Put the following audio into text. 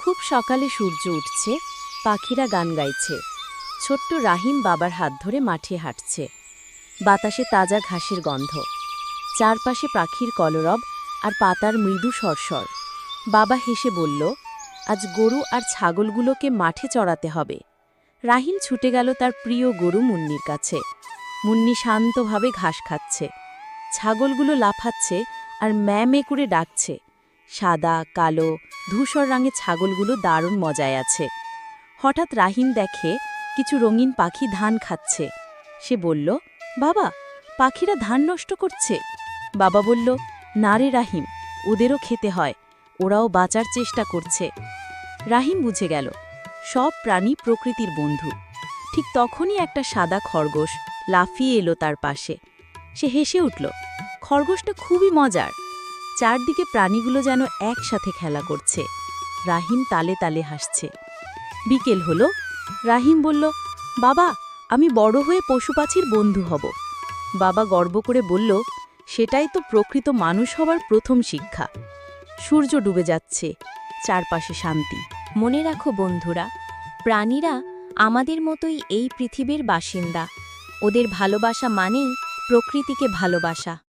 খুব সকালে সূর্য উঠছে, পাখিরা গান গাইছে। ছোট্ট রাহিম বাবার হাত ধরে মাঠে হাঁটছে। বাতাসে তাজা ঘাসের গন্ধ, চারপাশে পাখির কলরব আর পাতার মৃদু সরসর। বাবা হেসে বলল, আজ গরু আর ছাগলগুলোকে মাঠে চড়াতে হবে। রাহিম ছুটে গেল তার প্রিয় গরু মুন্নির কাছে। মুন্নি শান্তভাবে ঘাস খাচ্ছে, ছাগলগুলো লাফাচ্ছে আর ম্যাঁ করে ডাকছে। সাদা কালো ধূসর রঙে ছাগলগুলো দারুণ মজায় আছে। হঠাৎ রাহিম দেখে কিছু রঙিন পাখি ধান খাচ্ছে। সে বলল, বাবা, পাখিরা ধান নষ্ট করছে। বাবা বলল, না রে রাহিম, ওদেরও খেতে হয়, ওরাও বাঁচার চেষ্টা করছে। রাহিম বুঝে গেল সব প্রাণী প্রকৃতির বন্ধু। ঠিক তখনই একটা সাদা খরগোশ লাফিয়ে এলো তার পাশে। সে হেসে উঠল, খরগোশটা খুবই মজার। চারদিকে প্রাণীগুলো যেন একসাথে খেলা করছে। রাহিম তালে তালে হাসছে। বিকেল হলো। রাহিম বলল, বাবা, আমি বড় হয়ে পশুপাখির বন্ধু হব। বাবা গর্ব করে বলল, সেটাই তো প্রকৃত মানুষ হবার প্রথম শিক্ষা। সূর্য ডুবে যাচ্ছে, চারপাশে শান্তি। মনে রাখো বন্ধুরা, প্রাণীরা আমাদের মতোই এই পৃথিবীর বাসিন্দা। ওদের ভালোবাসা মানেই প্রকৃতিকে ভালোবাসা।